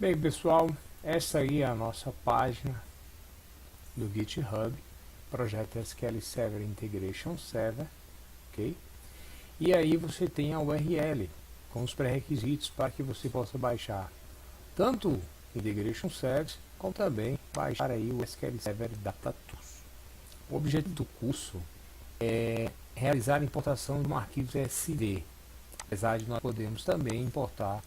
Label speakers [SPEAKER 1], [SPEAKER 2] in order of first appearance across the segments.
[SPEAKER 1] Bem, pessoal, essa aí é a nossa página do GitHub, projeto SQL Server Integration Server, ok? E aí você tem a URL com os pré-requisitos para que você possa baixar tanto o Integration Service, como também baixar aí o SQL Server Data Tools. O objetivo do curso é realizar a importação de um arquivo CSV, apesar de nós podermos também importar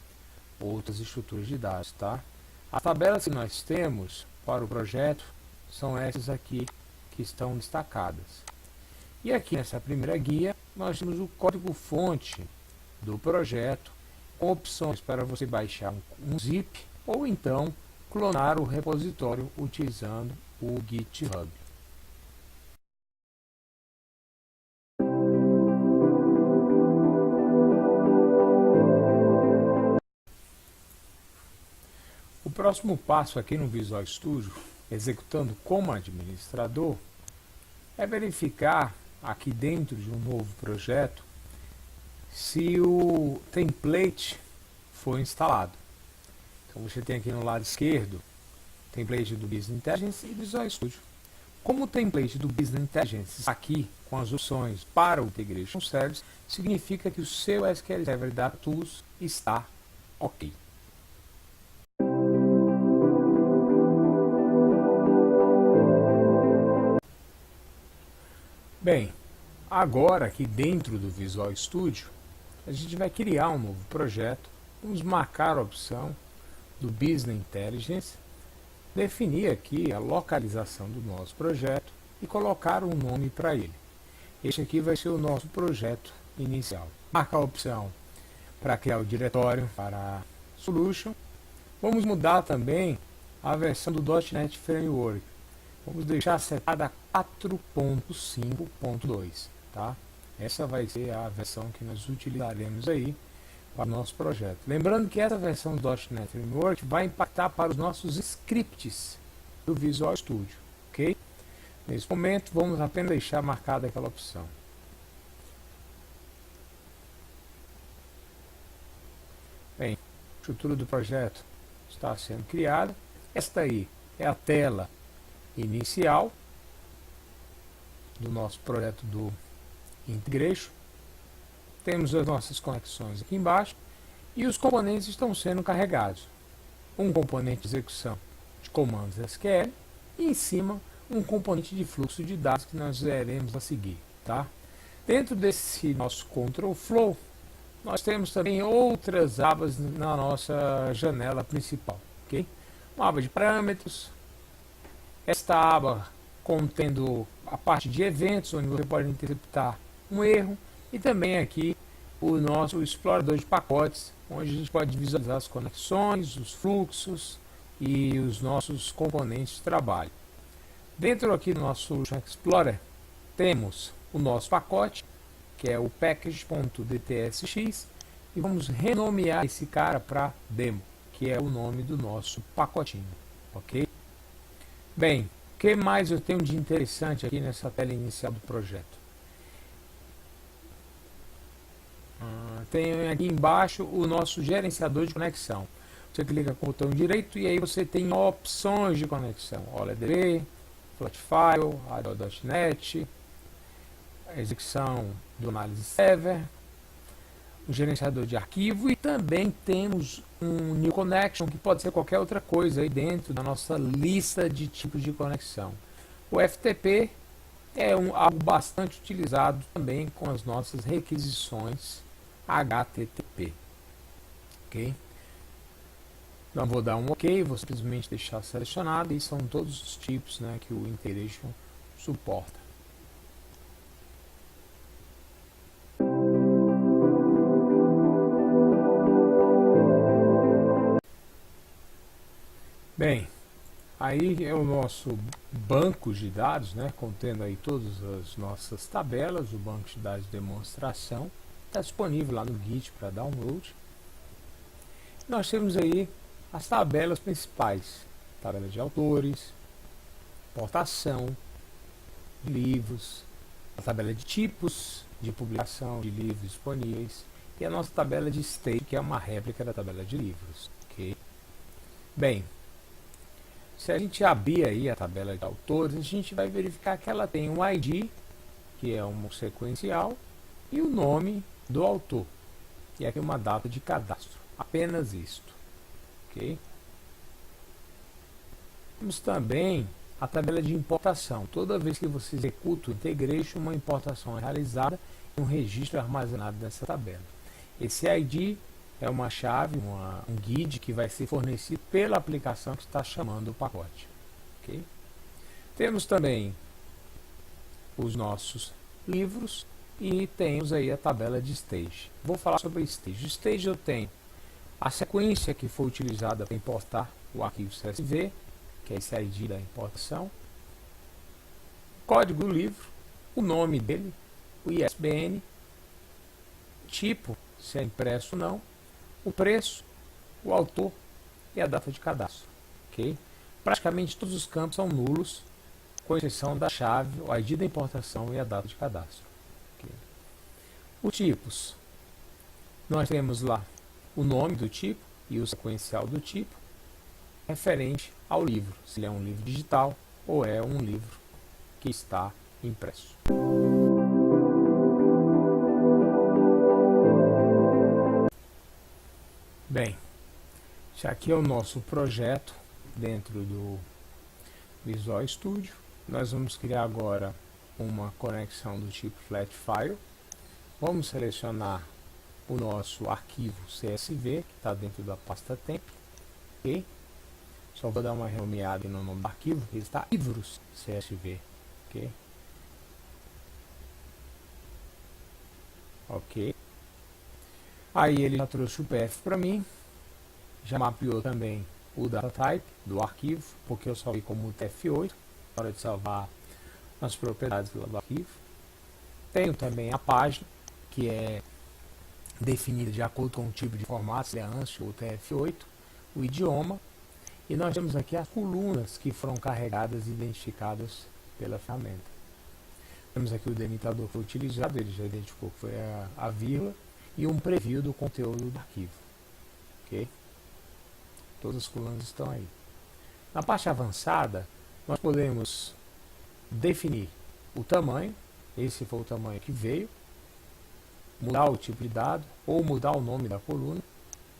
[SPEAKER 1] outras estruturas de dados, tá? As tabelas que nós temos para o projeto são essas aqui que estão destacadas. E aqui nessa primeira guia nós temos o código-fonte do projeto com opções para você baixar um zip ou então clonar o repositório utilizando o GitHub. O próximo passo aqui no Visual Studio, executando como administrador, é verificar aqui dentro de um novo projeto se o template foi instalado. Então você tem aqui no lado esquerdo o template do Business Intelligence e do Visual Studio. Como o template do Business Intelligence está aqui com as opções para o Integration Service, significa que o seu SQL Server Data Tools está ok. Bem, agora aqui dentro do Visual Studio, a gente vai criar um novo projeto. Vamos marcar a opção do Business Intelligence, definir aqui a localização do nosso projeto e colocar um nome para ele. Este aqui vai ser o nosso projeto inicial. Marca a opção para criar o diretório para Solution. Vamos mudar também a versão do .NET Framework. Vamos deixar setada a 4.5.2, tá? Essa vai ser a versão que nós utilizaremos aí para o nosso projeto. Lembrando que essa versão do .NET Framework vai impactar para os nossos scripts do Visual Studio, ok? Nesse momento, vamos apenas deixar marcada aquela opção. Bem, a estrutura do projeto está sendo criada. Esta aí é a tela inicial do nosso projeto do Integration. Temos as nossas conexões aqui embaixo e os componentes estão sendo carregados. Um componente de execução de comandos SQL e em cima um componente de fluxo de dados que nós veremos a seguir, tá? Dentro desse nosso Control Flow, nós temos também outras abas na nossa janela principal, ok? Uma aba de parâmetros, esta aba contendo a parte de eventos, onde você pode interpretar um erro, e também aqui o nosso explorador de pacotes, onde a gente pode visualizar as conexões, os fluxos e os nossos componentes de trabalho. Dentro aqui do nosso Solution Explorer, temos o nosso pacote, que é o package.dtsx, e vamos renomear esse cara para demo, que é o nome do nosso pacotinho, ok? Bem, o que mais eu tenho de interessante aqui nessa tela inicial do projeto? Tem aqui embaixo o nosso gerenciador de conexão. Você clica com o botão direito e aí você tem opções de conexão. OLEDB, Plotfile, ADO.NET, a execução do Analysis Server, o gerenciador de arquivo e também temos um New Connection, que pode ser qualquer outra coisa aí dentro da nossa lista de tipos de conexão. O FTP é algo bastante utilizado também com as nossas requisições HTTP. Ok? Então vou dar um OK, vou simplesmente deixar selecionado e são todos os tipos, né, que o Integration suporta. Bem, aí é o nosso banco de dados, né, contendo aí todas as nossas tabelas, o banco de dados de demonstração, está disponível lá no Git para download. Nós temos aí as tabelas principais, tabela de autores, importação de livros, a tabela de tipos de publicação de livros disponíveis e a nossa tabela de state, que é uma réplica da tabela de livros. Okay? Bem, se a gente abrir aí a tabela de autores, a gente vai verificar que ela tem um ID, que é um sequencial, e o nome do autor, e aqui uma data de cadastro, apenas isto, ok? Temos também a tabela de importação. Toda vez que você executa o integration, uma importação é realizada e um registro é armazenado nessa tabela. Esse ID é uma chave, um guide que vai ser fornecido pela aplicação que está chamando o pacote. Okay? Temos também os nossos livros e temos aí a tabela de stage. Vou falar sobre stage. Stage eu tenho a sequência que foi utilizada para importar o arquivo CSV, que é esse ID da importação, o código do livro, o nome dele, o ISBN, tipo, se é impresso ou não, o preço, o autor e a data de cadastro. Okay? Praticamente todos os campos são nulos, com exceção da chave, o ID da importação e a data de cadastro. Okay? Os tipos, nós temos lá o nome do tipo e o sequencial do tipo, referente ao livro, se ele é um livro digital ou é um livro que está impresso. Bem, esse aqui é o nosso projeto dentro do Visual Studio. Nós vamos criar agora uma conexão do tipo flat file. Vamos selecionar o nosso arquivo CSV, que está dentro da pasta temp. Ok? Só vou dar uma renomeada no nome do arquivo, ele está livros CSV. Ok? Ok. Aí ele já trouxe o PF para mim, já mapeou também o data type do arquivo, porque eu salvei como TF8, na hora de salvar as propriedades do arquivo. Tenho também a página, que é definida de acordo com o tipo de formato, se é ANSI ou TF8, o idioma, e nós temos aqui as colunas que foram carregadas e identificadas pela ferramenta. Temos aqui o delimitador que foi utilizado, ele já identificou que foi a vírgula, e um preview do conteúdo do arquivo. Ok? Todas as colunas estão aí. Na parte avançada, nós podemos definir o tamanho, esse foi o tamanho que veio, mudar o tipo de dado, ou mudar o nome da coluna,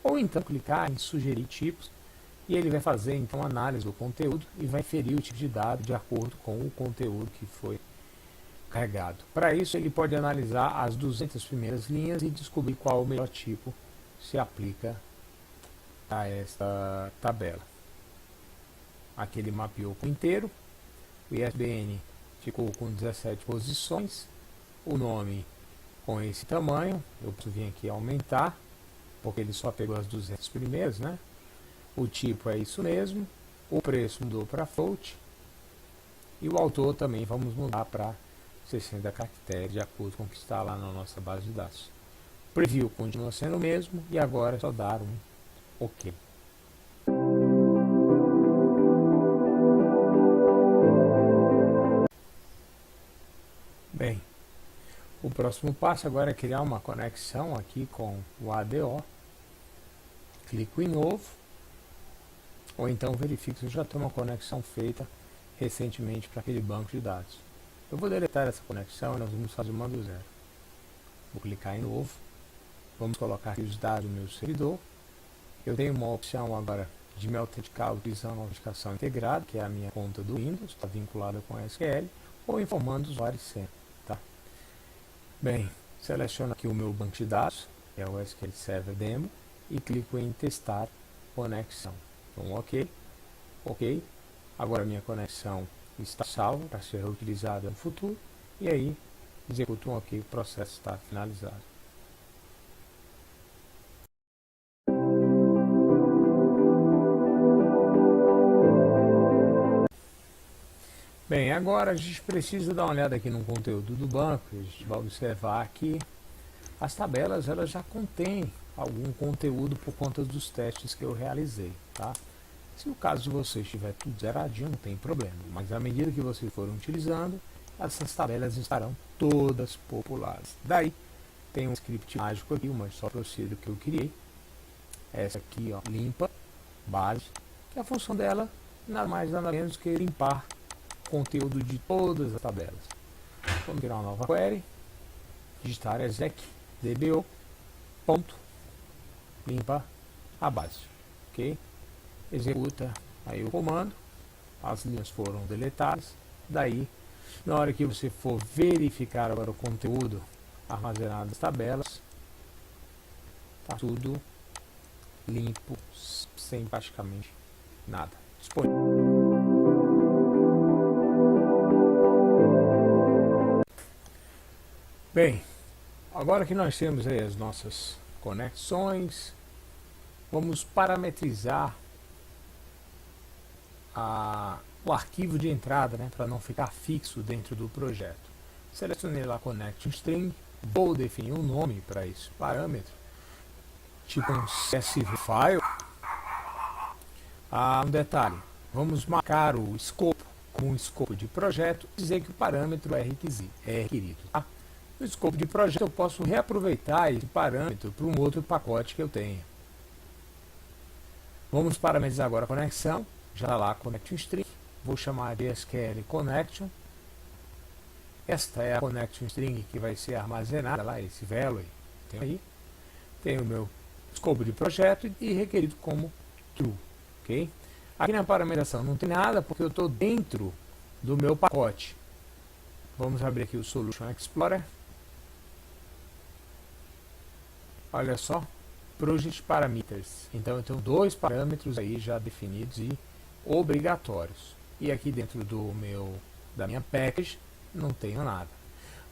[SPEAKER 1] ou então clicar em sugerir tipos, e ele vai fazer então análise do conteúdo e vai inferir o tipo de dado de acordo com o conteúdo que foi carregado. Para isso, ele pode analisar as 200 primeiras linhas e descobrir qual o melhor tipo se aplica a esta tabela. Aqui ele mapeou por inteiro, o ISBN ficou com 17 posições, o nome com esse tamanho, eu posso vir aqui aumentar, porque ele só pegou as 200 primeiras, né? O tipo é isso mesmo, o preço mudou para float, e o autor também vamos mudar para 60 caracteres, de acordo com o que está lá na nossa base de dados. O preview continua sendo o mesmo, e agora é só dar um OK. Bem, o próximo passo agora é criar uma conexão aqui com o ADO. Clico em novo, ou então verifico se eu já tenho uma conexão feita recentemente para aquele banco de dados. Eu vou deletar essa conexão e nós vamos fazer uma do zero. Vou clicar em novo, vamos colocar aqui os dados do meu servidor. Eu tenho uma opção agora de me autenticar utilizando a autenticação integrada, que é a minha conta do Windows, está vinculada com a SQL, ou informando o usuário e senha. Tá? Bem, seleciono aqui o meu banco de dados, que é o SQL Server Demo, e clico em testar conexão. Então, OK. OK. Agora minha conexão está salva para ser reutilizada no futuro. E aí, executo um OK, o processo está finalizado. Bem, agora a gente precisa dar uma olhada aqui no conteúdo do banco. A gente vai observar que as tabelas elas já contêm algum conteúdo por conta dos testes que eu realizei, tá? Se o caso de vocês estiver tudo zeradinho, não tem problema, mas à medida que vocês forem utilizando, essas tabelas estarão todas populadas. Daí, tem um script mágico aqui, uma só procedure que eu criei, essa aqui, ó, limpa, base, que a função dela nada mais nada menos que limpar o conteúdo de todas as tabelas. Vamos criar uma nova query, digitar exec dbo ponto limpa a base, ok? Executa aí o comando, as linhas foram deletadas. Daí, na hora que você for verificar agora o conteúdo armazenado nas tabelas, tá tudo limpo, sem praticamente nada disponível. Bem, agora que nós temos aí as nossas conexões, vamos parametrizar o arquivo de entrada, né, para não ficar fixo dentro do projeto. Selecionei lá Connection String, vou definir um nome para esse parâmetro, tipo um CSV file. Um detalhe, vamos marcar o escopo com o escopo de projeto e dizer que o parâmetro é requerido. Tá? No escopo de projeto eu posso reaproveitar esse parâmetro para um outro pacote que eu tenha. Vamos parametrizar agora a conexão, já lá Connection String, vou chamar de SQL Connection. Esta é a Connection String que vai ser armazenada lá, esse value tem aí. Tem o meu escopo de projeto e requerido como true. Okay? Aqui na parametrização não tem nada porque eu estou dentro do meu pacote. Vamos abrir aqui o Solution Explorer. Olha só, Project Parameters. Então eu tenho dois parâmetros aí já definidos e obrigatórios. E aqui dentro da minha package não tenho nada.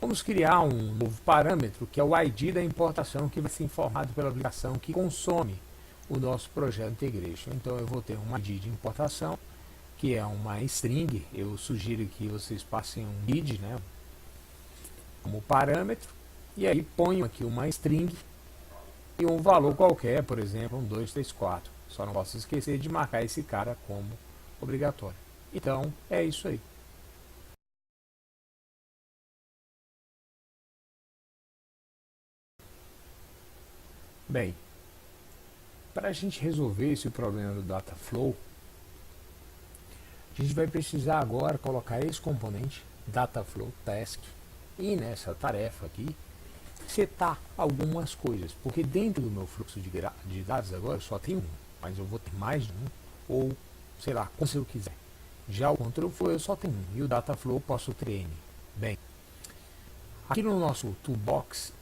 [SPEAKER 1] Vamos criar um novo parâmetro que é o ID da importação, que vai ser informado pela aplicação que consome o nosso projeto Integration. Então eu vou ter um ID de importação, que é uma string. Eu sugiro que vocês passem um id, né, como parâmetro, e aí ponho aqui uma string e um valor qualquer, por exemplo, 1, 2, 3, 4. Só não posso esquecer de marcar esse cara como obrigatório. Então é isso aí. Bem, para a gente resolver esse problema do Dataflow, a gente vai precisar agora colocar esse componente Dataflow Task e nessa tarefa aqui setar algumas coisas, porque dentro do meu fluxo de dados agora só tem um, mas eu vou ter mais de um, ou sei lá, como se eu quiser. Já o Control Flow eu só tenho um, e o Dataflow eu posso ter N. Bem, aqui no nosso Toolbox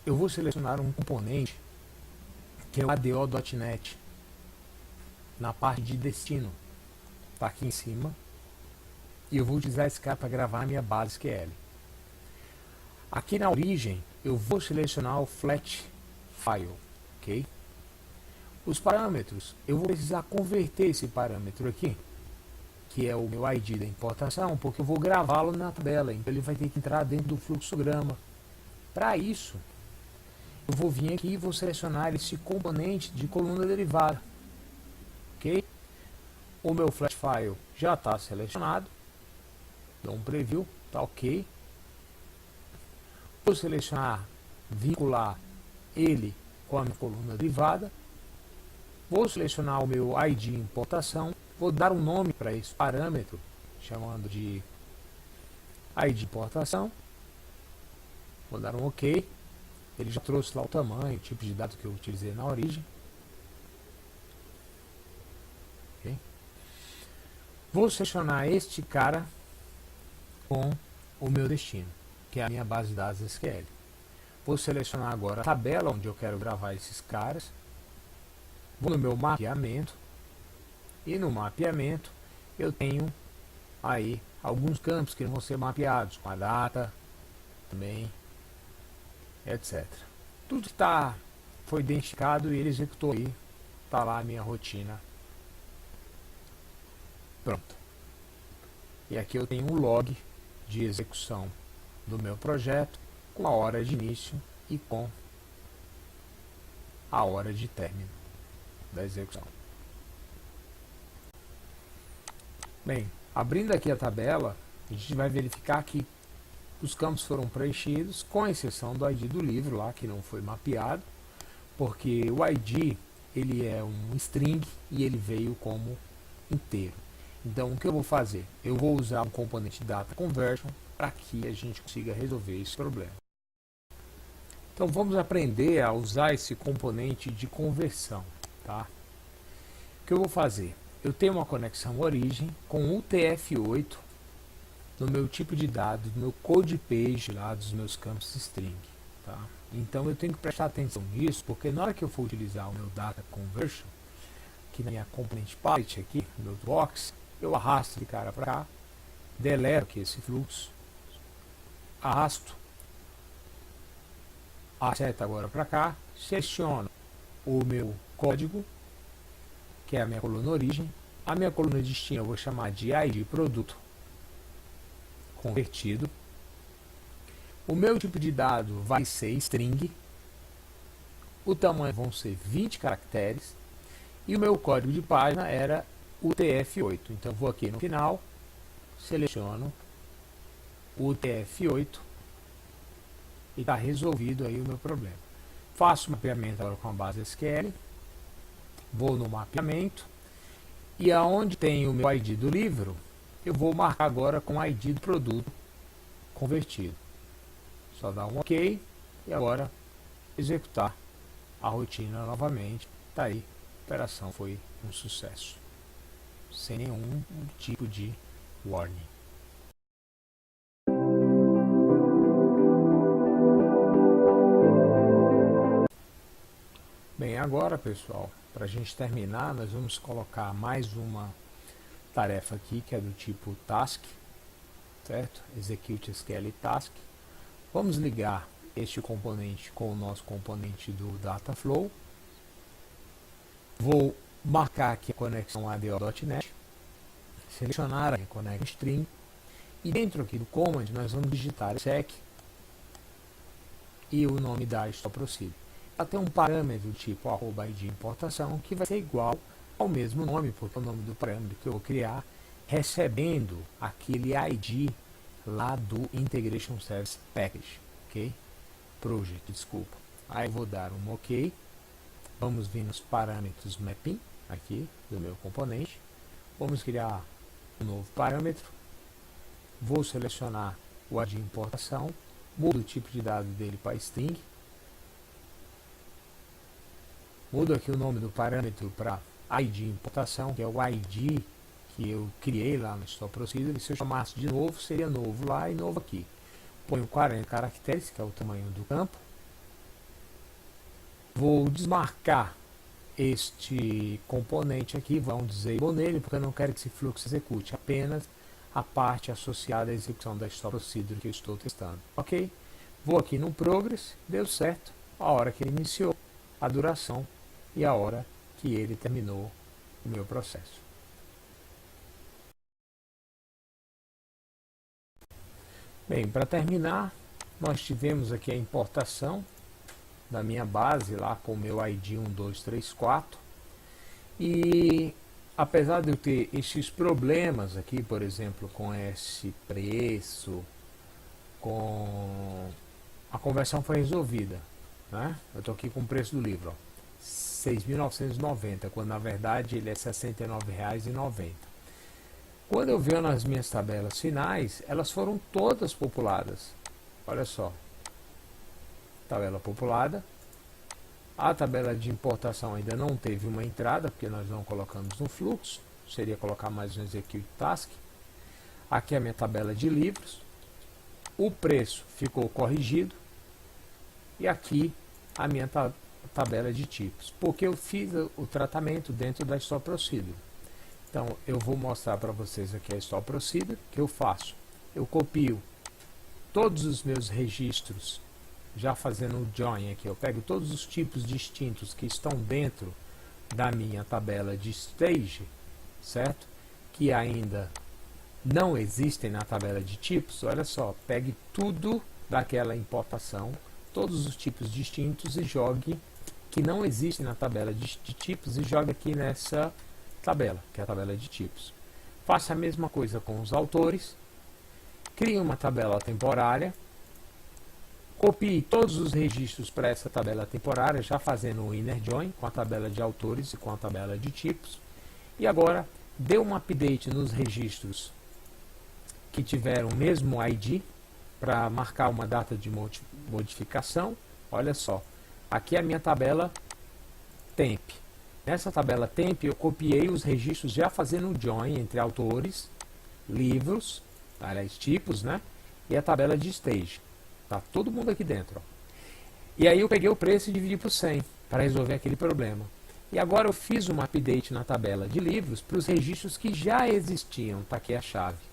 [SPEAKER 1] eu vou selecionar um componente que é o ADO.NET, na parte de destino, está aqui em cima, e eu vou utilizar esse cara para gravar a minha base SQL. Aqui na origem, eu vou selecionar o flat file, ok? Os parâmetros, eu vou precisar converter esse parâmetro aqui, que é o meu ID da importação, porque eu vou gravá-lo na tabela, então ele vai ter que entrar dentro do fluxograma. Para isso, eu vou vir aqui e vou selecionar esse componente de coluna derivada, ok? O meu flat file já está selecionado, dou um preview, tá ok. Vou selecionar, vincular ele com a minha coluna derivada, vou selecionar o meu ID importação, vou dar um nome para esse parâmetro, chamando de ID importação, vou dar um ok. Ele já trouxe lá o tamanho, o tipo de dado que eu utilizei na origem. Okay. Vou selecionar este cara com o meu destino, que é a minha base de dados SQL. Vou selecionar agora a tabela onde eu quero gravar esses caras. Vou no meu mapeamento. E no mapeamento eu tenho aí alguns campos que vão ser mapeados, com a data também, etc. Tudo que foi identificado e ele executou aí, está lá a minha rotina. Pronto. E aqui eu tenho um log de execução do meu projeto, com a hora de início e com a hora de término da execução. Bem, abrindo aqui a tabela, a gente vai verificar que os campos foram preenchidos, com exceção do ID do livro lá, que não foi mapeado, porque o ID ele é um string e ele veio como inteiro. Então o que eu vou fazer? Eu vou usar um componente Data Conversion para que a gente consiga resolver esse problema. Então vamos aprender a usar esse componente de conversão, tá? O que eu vou fazer? Eu tenho uma conexão origem com UTF-8 no meu tipo de dados, no meu code page lá dos meus campos string, tá? Então eu tenho que prestar atenção nisso, porque na hora que eu for utilizar o meu Data Conversion, aqui na minha componente palette, aqui no meu box, eu arrasto esse cara para cá, deleto aqui esse fluxo, arrasto a seta agora para cá, seleciono o meu código, que é a minha coluna origem, a minha coluna destino eu vou chamar de ID produto convertido, o meu tipo de dado vai ser string, o tamanho vão ser 20 caracteres, e o meu código de página era UTF-8. Então eu vou aqui no final, seleciono UTF-8 e está resolvido aí o meu problema. Faço o mapeamento agora com a base SQL, vou no mapeamento e aonde tem o meu ID do livro, eu vou marcar agora com o ID do produto convertido. Só dar um OK e agora executar a rotina novamente. Tá aí, a operação foi um sucesso, sem nenhum tipo de warning. Bem, agora pessoal, para a gente terminar, nós vamos colocar mais uma tarefa aqui que é do tipo task, certo? Execute SQL task. Vamos ligar este componente com o nosso componente do Dataflow. Vou marcar aqui a conexão ADO.NET, selecionar a connection string e dentro aqui do command nós vamos digitar sec e o nome da StopProcedure. Ela tem um parâmetro tipo @id importação que vai ser igual ao mesmo nome, porque é o nome do parâmetro que eu vou criar recebendo aquele ID lá do Integration Service Package, ok? Project, desculpa. Aí eu vou dar um OK. Vamos vir nos parâmetros mapping aqui do meu componente. Vamos criar um novo parâmetro. Vou selecionar o ID importação, mudo o tipo de dado dele para string. Mudo aqui o nome do parâmetro para ID importação, que é o ID que eu criei lá no StopProcedure. Se eu chamasse de novo, seria novo lá e novo aqui. Ponho 40 caracteres, que é o tamanho do campo. Vou desmarcar este componente aqui, vão disable nele, porque eu não quero que esse fluxo execute, apenas a parte associada à execução da StopProcedure que eu estou testando. Ok? Vou aqui no Progress, deu certo, a hora que ele iniciou, a duração e a hora que ele terminou o meu processo. Bem, para terminar, nós tivemos aqui a importação da minha base lá com o meu ID 1234 e apesar de eu ter esses problemas aqui, por exemplo, com esse preço, com a conversão foi resolvida, né? Eu estou aqui com o preço do livro, R$ 6.990, quando na verdade ele é R$ 69,90. Quando eu venho nas minhas tabelas finais, elas foram todas populadas. Olha só, tabela populada. A tabela de importação ainda não teve uma entrada, porque nós não colocamos no fluxo. Seria colocar mais um execute task. Aqui é a minha tabela de livros. O preço ficou corrigido. E aqui a minha tabela de tipos, porque eu fiz o tratamento dentro da StopProcedure. Então eu vou mostrar para vocês aqui a StopProcedure que eu faço. Eu copio todos os meus registros, já fazendo o join aqui, eu pego todos os tipos distintos que estão dentro da minha tabela de stage, certo? Que ainda não existem na tabela de tipos. Olha só, pegue tudo daquela importação, todos os tipos distintos e jogue que não existem na tabela de tipos e jogue aqui nessa tabela, que é a tabela de tipos. Faça a mesma coisa com os autores, crie uma tabela temporária, copie todos os registros para essa tabela temporária, já fazendo o inner join com a tabela de autores e com a tabela de tipos. E agora deu um update nos registros que tiveram o mesmo ID para marcar uma data de modificação. Olha só, aqui é a minha tabela temp. Nessa tabela temp eu copiei os registros já fazendo o join entre autores, livros, aliás, tipos, né? E a tabela de stage. Tá todo mundo aqui dentro. Ó. E aí eu peguei o preço e dividi por 100 para resolver aquele problema. E agora eu fiz um update na tabela de livros para os registros que já existiam. Tá aqui a chave.